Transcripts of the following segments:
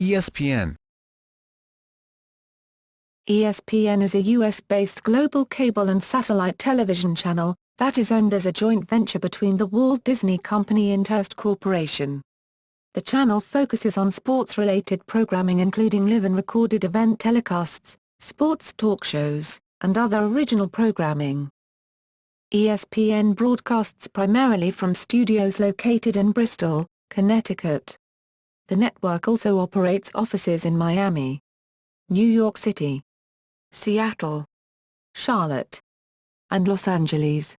ESPN. ESPN is a US-based global cable and satellite television channel that is owned as a joint venture between the Walt Disney Company and Hearst Corporation. The channel focuses on sports-related programming including live and recorded event telecasts, sports talk shows, and other original programming. ESPN broadcasts primarily from studios located in Bristol, Connecticut. The network also operates offices in Miami, New York City, Seattle, Charlotte, and Los Angeles.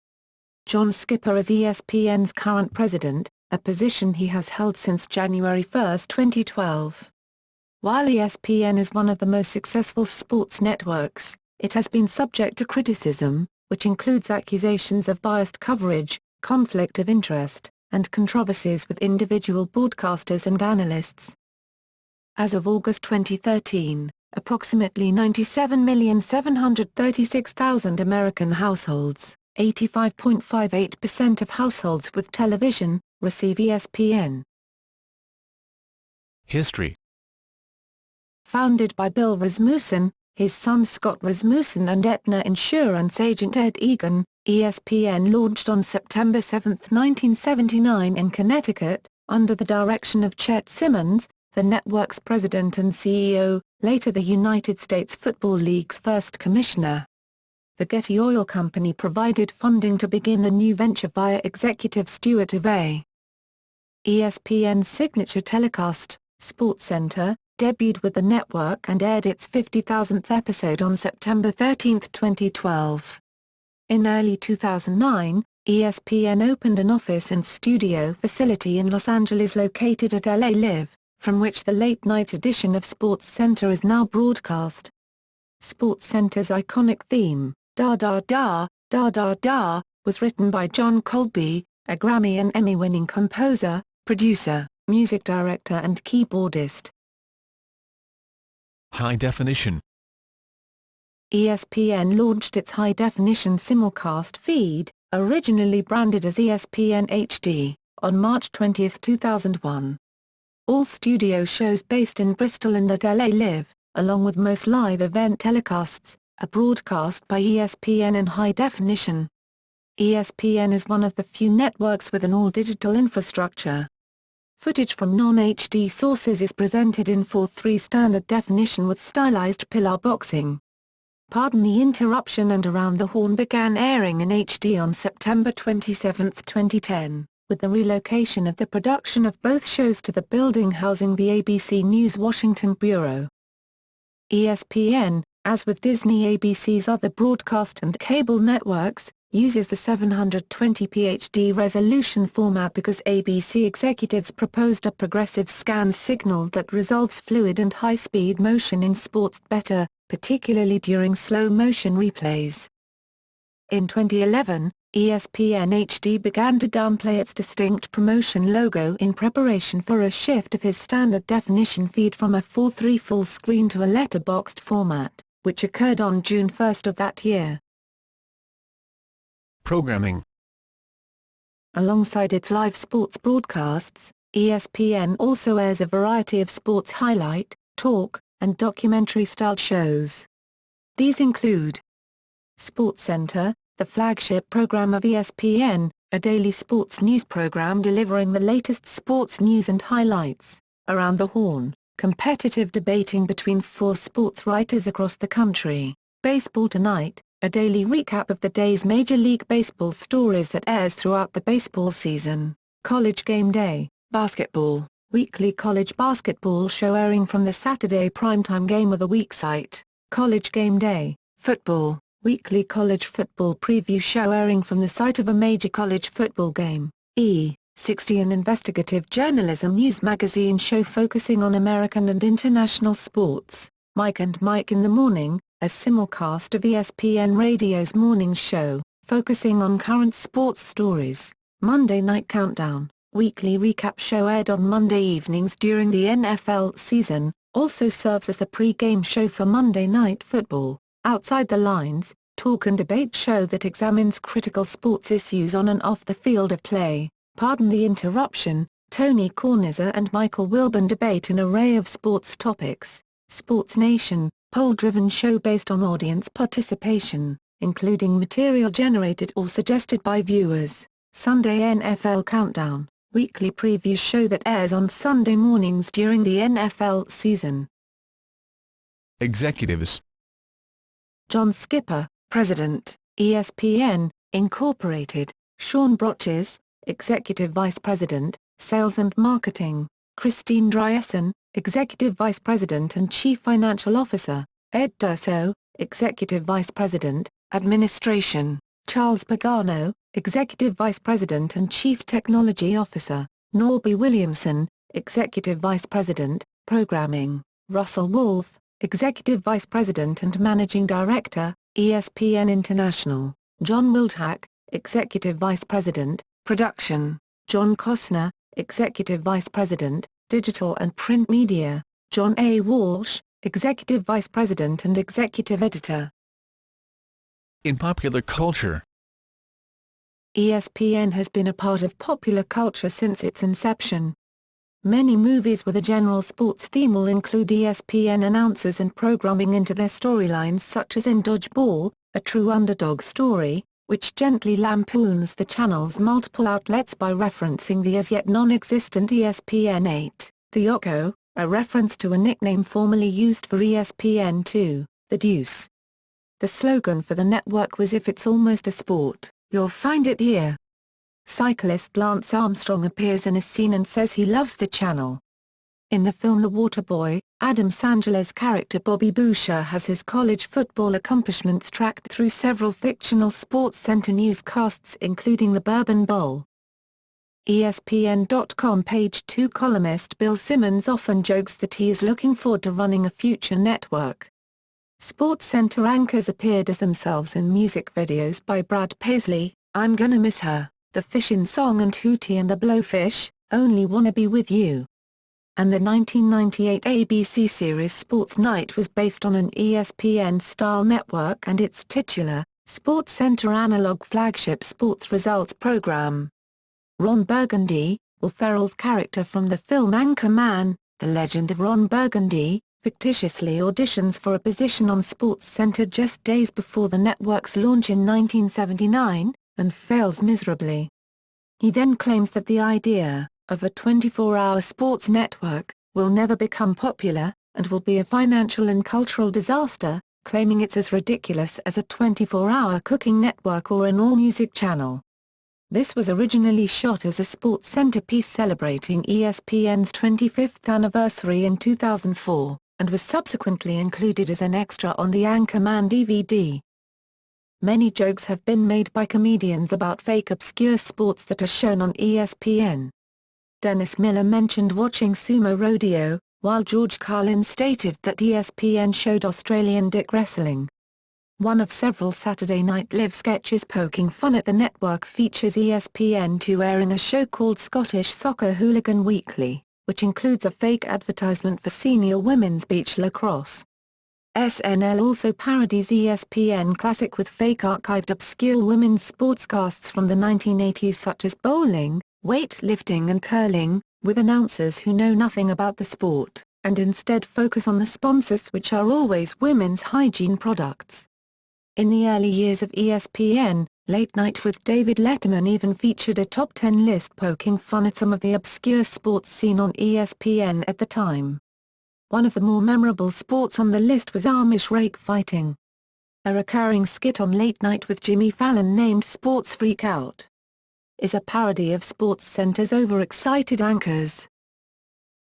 John Skipper is ESPN's current president, a position he has held since January 1, 2012. While ESPN is one of the most successful sports networks, it has been subject to criticism, which includes accusations of biased coverage, conflict of interest, and controversies with individual broadcasters and analysts. As of August 2013, approximately 97,736,000 American households, 85.58% of households with television, receive ESPN. History. Founded by Bill Rasmussen, his son Scott Rasmussen and Aetna insurance agent Ed Egan, ESPN launched on September 7, 1979 in Connecticut, under the direction of Chet Simmons, the network's president and CEO, later the United States Football League's first commissioner. The Getty Oil Company provided funding to begin the new venture via executive Stuart Evey. ESPN's signature telecast, SportsCenter, debuted with the network and aired its 50,000th episode on September 13, 2012. In early 2009, ESPN opened an office and studio facility in Los Angeles located at LA Live, from which the late-night edition of SportsCenter is now broadcast. SportsCenter's iconic theme, Da Da Da, Da Da Da, was written by John Colby, a Grammy and Emmy-winning composer, producer, music director and keyboardist. High definition. ESPN launched its high-definition simulcast feed, originally branded as ESPN HD, on March 20, 2001. All studio shows based in Bristol and at LA Live, along with most live event telecasts, are broadcast by ESPN in high definition. ESPN is one of the few networks with an all-digital infrastructure. Footage from non-HD sources is presented in 4:3 standard definition with stylized pillar boxing. Pardon the Interruption and Around the Horn began airing in HD on September 27, 2010, with the relocation of the production of both shows to the building housing the ABC News Washington Bureau. ESPN, as with Disney ABC's other broadcast and cable networks, uses the 720p HD resolution format because ABC executives proposed a progressive scan signal that resolves fluid and high-speed motion in sports better, particularly during slow-motion replays. In 2011, ESPN HD began to downplay its distinct promotion logo in preparation for a shift of his standard definition feed from a 4:3 full screen to a letterboxed format, which occurred on June 1 of that year. Programming. Alongside its live sports broadcasts, ESPN also airs a variety of sports highlight, talk, and documentary-styled shows. These include SportsCenter, the flagship program of ESPN, a daily sports news program delivering the latest sports news and highlights. Around the Horn, competitive debating between 4 sports writers across the country. Baseball Tonight, a daily recap of the day's Major League Baseball stories that airs throughout the baseball season. College Game Day, Basketball, weekly college basketball show airing from the Saturday primetime game of the week site. College Game Day, Football, weekly college football preview show airing from the site of a major college football game. E60, an investigative journalism news magazine show focusing on American and international sports. Mike and Mike in the Morning, a simulcast of ESPN Radio's morning show, focusing on current sports stories. Monday Night Countdown, weekly recap show aired on Monday evenings during the NFL season, also serves as the pre-game show for Monday Night Football. Outside the Lines, talk and debate show that examines critical sports issues on and off the field of play. Pardon the Interruption, Tony Kornheiser and Michael Wilburn debate an array of sports topics. Sports Nation, poll-driven show based on audience participation, including material generated or suggested by viewers. Sunday NFL Countdown, weekly preview show that airs on Sunday mornings during the NFL season. Executives. John Skipper, President, ESPN, Incorporated. Sean Broches, Executive Vice President, Sales and Marketing. Christine Driessen, Executive Vice President and Chief Financial Officer. Ed Durso, Executive Vice President, Administration. Charles Pagano, Executive Vice President and Chief Technology Officer. Norby Williamson, Executive Vice President, Programming. Russell Wolf, Executive Vice President and Managing Director, ESPN International. John Wildhack, Executive Vice President, Production. John Costner, Executive Vice President, Digital and Print Media. John A. Walsh, Executive Vice President and Executive Editor. In popular culture. ESPN has been a part of popular culture since its inception. Many movies with a general sports theme will include ESPN announcers and programming into their storylines, such as in Dodgeball, A True Underdog Story, which gently lampoons the channel's multiple outlets by referencing the as yet non-existent ESPN8, the Yoko, a reference to a nickname formerly used for ESPN2, the Deuce. The slogan for the network was "If it's almost a sport, you'll find it here." Cyclist Lance Armstrong appears in a scene and says he loves the channel. In the film The Waterboy, Adam Sandler's character Bobby Boucher has his college football accomplishments tracked through several fictional SportsCenter newscasts, including the Bourbon Bowl. ESPN.com page 2 columnist Bill Simmons often jokes that he is looking forward to running a future network. SportsCenter anchors appeared as themselves in music videos by Brad Paisley, I'm Gonna Miss Her, The Fishin' Song, and Hootie and the Blowfish, Only Wanna Be With You. And the 1998 ABC series Sports Night was based on an ESPN-style network and its titular, SportsCenter analog flagship sports results program. Ron Burgundy, Will Ferrell's character from the film Anchorman, The Legend of Ron Burgundy, fictitiously auditions for a position on SportsCenter just days before the network's launch in 1979, and fails miserably. He then claims that the idea of a 24-hour sports network will never become popular, and will be a financial and cultural disaster, claiming it's as ridiculous as a 24-hour cooking network or an all-music channel. This was originally shot as a SportsCenter piece celebrating ESPN's 25th anniversary in 2004, and was subsequently included as an extra on the Anchorman DVD. Many jokes have been made by comedians about fake obscure sports that are shown on ESPN. Dennis Miller mentioned watching sumo rodeo, while George Carlin stated that ESPN showed Australian dick wrestling. One of several Saturday Night Live sketches poking fun at the network features ESPN2 airing a show called Scottish Soccer Hooligan Weekly, which includes a fake advertisement for senior women's beach lacrosse. SNL also parodies ESPN Classic with fake archived obscure women's sportscasts from the 1980s such as bowling, weightlifting and curling, with announcers who know nothing about the sport, and instead focus on the sponsors, which are always women's hygiene products. In the early years of ESPN, Late Night with David Letterman even featured a top 10 list poking fun at some of the obscure sports seen on ESPN at the time. One of the more memorable sports on the list was Amish rake fighting. A recurring skit on Late Night with Jimmy Fallon named Sports Freak Out is a parody of SportsCenter's overexcited anchors.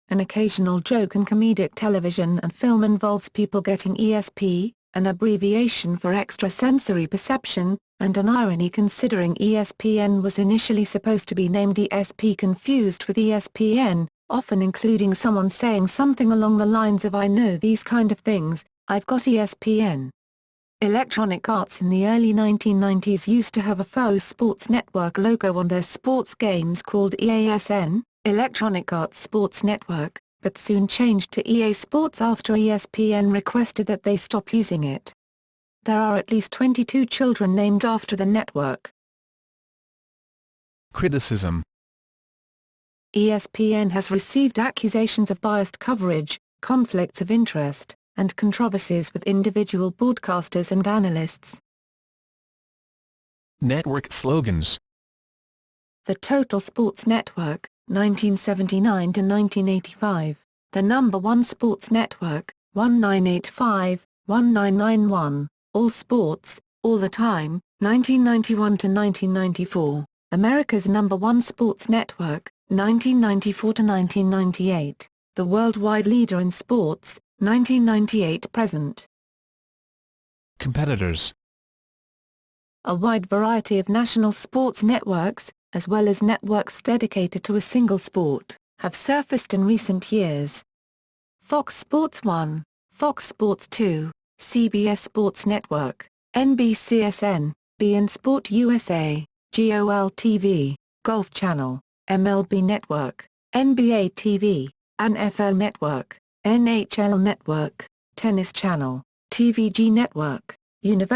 An occasional joke in comedic television and film involves people getting ESP, an abbreviation for extrasensory perception, and an irony considering ESPN was initially supposed to be named ESP confused with ESPN, often including someone saying something along the lines of "I know these kind of things, I've got ESPN." Electronic Arts in the early 1990s used to have a faux sports network logo on their sports games called EASN, Electronic Arts Sports Network, but soon changed to EA Sports after ESPN requested that they stop using it. There are at least 22 children named after the network. Criticism. ESPN has received accusations of biased coverage, conflicts of interest, and controversies with individual broadcasters and analysts. Network slogans. The Total Sports Network, 1979 to 1985. The number one sports network, 1985-1991. All sports, all the time, 1991 to 1994. America's number one sports network, 1994 to 1998. The worldwide leader in sports, 1998 present. Competitors. A wide variety of national sports networks, as well as networks dedicated to a single sport, have surfaced in recent years. Fox Sports 1, Fox Sports 2, CBS Sports Network, NBCSN, beIN Sport USA, GOL TV, Golf Channel, MLB Network, NBA TV, NFL Network, NHL Network, Tennis Channel, TVG Network, Universal